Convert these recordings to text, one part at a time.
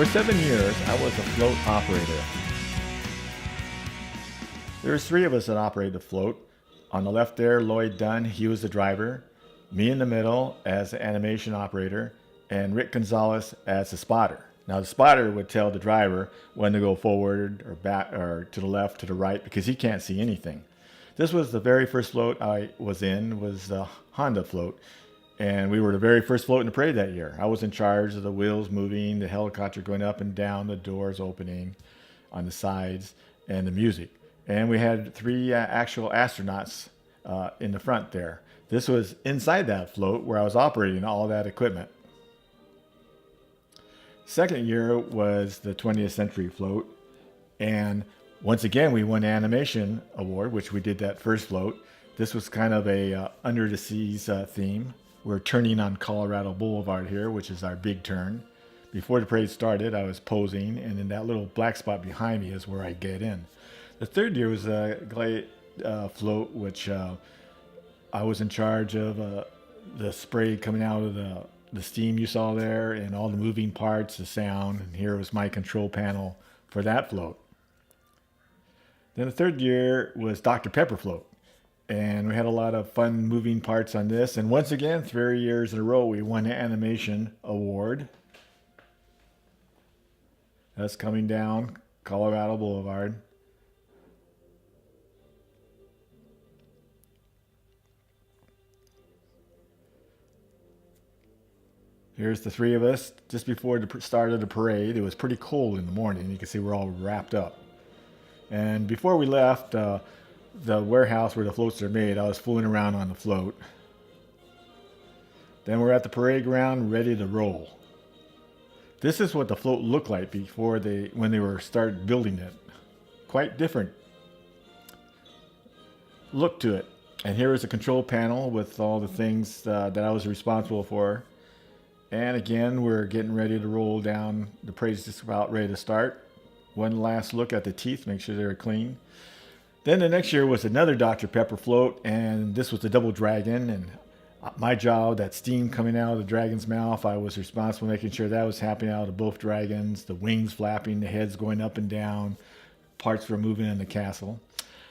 For 7 years, I was a float operator. There was three of us that operated the float. On the left there, Lloyd Dunn, he was the driver. Me in the middle as the animation operator, and Rick Gonzalez as the spotter. Now the spotter would tell the driver when to go forward or back or to the left, to the right, because he can't see anything. This was the very first float I was in, was the Honda float. And we were the very first float in the parade that year. I was in charge of the wheels moving, the helicopter going up and down, the doors opening on the sides, and the music. And we had three actual astronauts in the front there. This was inside that float where I was operating all that equipment. Second year was the 20th Century Float. And once again, we won the Animation Award, which we did that first float. This was kind of a under the seas theme. We're turning on Colorado Boulevard here, which is our big turn. Before the parade started, I was posing, and in that little black spot behind me is where I get in. The third year was a Glade float, which I was in charge of the spray coming out of the steam you saw there, and all the moving parts, the sound, and here was my control panel for that float. Then the third year was Dr. Pepper float. And we had a lot of fun moving parts on this. And once again, 3 years in a row, we won the Animation Award. That's coming down Colorado Boulevard. Here's the three of us just before the start of the parade. It was pretty cold in the morning. You can see we're all wrapped up. And before we left, the warehouse where the floats are made, I was fooling around on the float. Then we're at the parade ground ready to roll. This is what the float looked like before when they were started building it. Quite different look to it. And here is a control panel with all the things that I was responsible for. And again, we're getting ready to roll down. The parade's just about ready to start. One last look at the teeth, make sure they're clean. Then the next year was another Dr. Pepper float, and this was the Double Dragon. And my job, that steam coming out of the dragon's mouth, I was responsible for making sure that was happening out of both dragons, the wings flapping, the heads going up and down, parts were moving in the castle.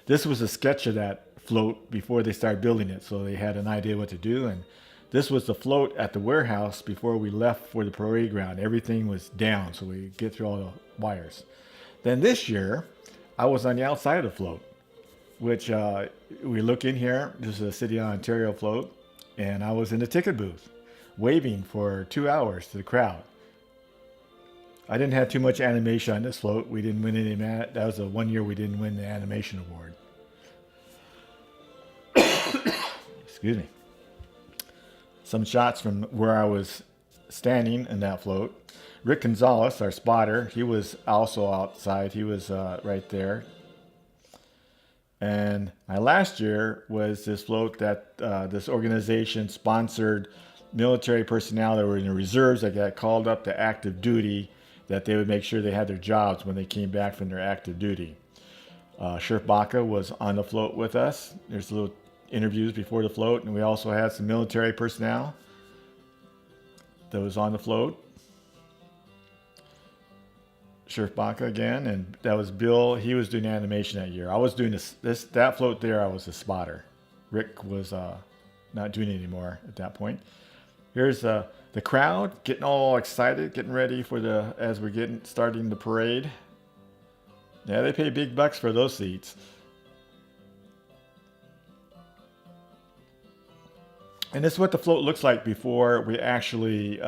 This was a sketch of that float before they started building it, so they had an idea what to do. And this was the float at the warehouse before we left for the parade ground. Everything was down, so we get through all the wires. Then this year, I was on the outside of the float, which we look in here. This is a City of Ontario float, and I was in the ticket booth waving for 2 hours to the crowd. I didn't have too much animation on this float. We didn't win any. That was the 1 year we didn't win the Animation Award. Excuse me. Some shots from where I was standing in that float. Rick Gonzalez, our spotter, he was also outside. He was right there. And my last year was this float that this organization sponsored military personnel that were in the reserves that got called up to active duty, that they would make sure they had their jobs when they came back from their active duty. Sheriff Baca was on the float with us. There's little interviews before the float, and we also had some military personnel that was on the float. Sheriff Baca again, and that was Bill. He was doing animation that year. I was doing that float there. I was a spotter. Rick was not doing it anymore at that point. Here's the crowd getting all excited, getting ready for as we're starting the parade. Yeah, they pay big bucks for those seats. And this is what the float looks like before we actually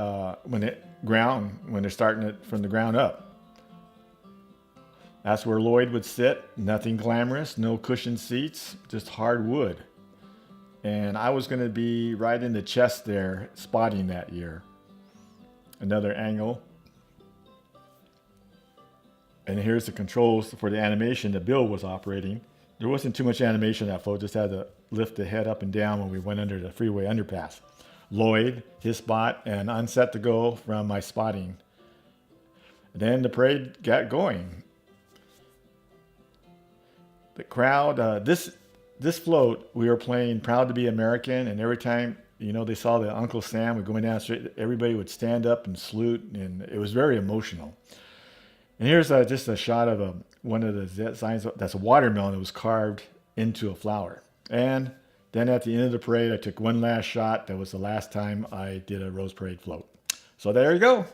when they're starting it from the ground up. That's where Lloyd would sit. Nothing glamorous, no cushioned seats, just hard wood. And I was going to be right in the chest there, spotting that year. Another angle. And here's the controls for the animation that Bill was operating. There wasn't too much animation on that float, just had to lift the head up and down when we went under the freeway underpass. Lloyd, his spot, and I'm set to go from my spotting. Then the parade got going. The crowd, this float, we were playing Proud to be American, and every time they saw the Uncle Sam would go down the street. Everybody would stand up and salute, and it was very emotional. And here's just a shot of one of the signs. That's a watermelon that was carved into a flower. And then at the end of the parade, I took one last shot. That was the last time I did a Rose Parade float. So there you go.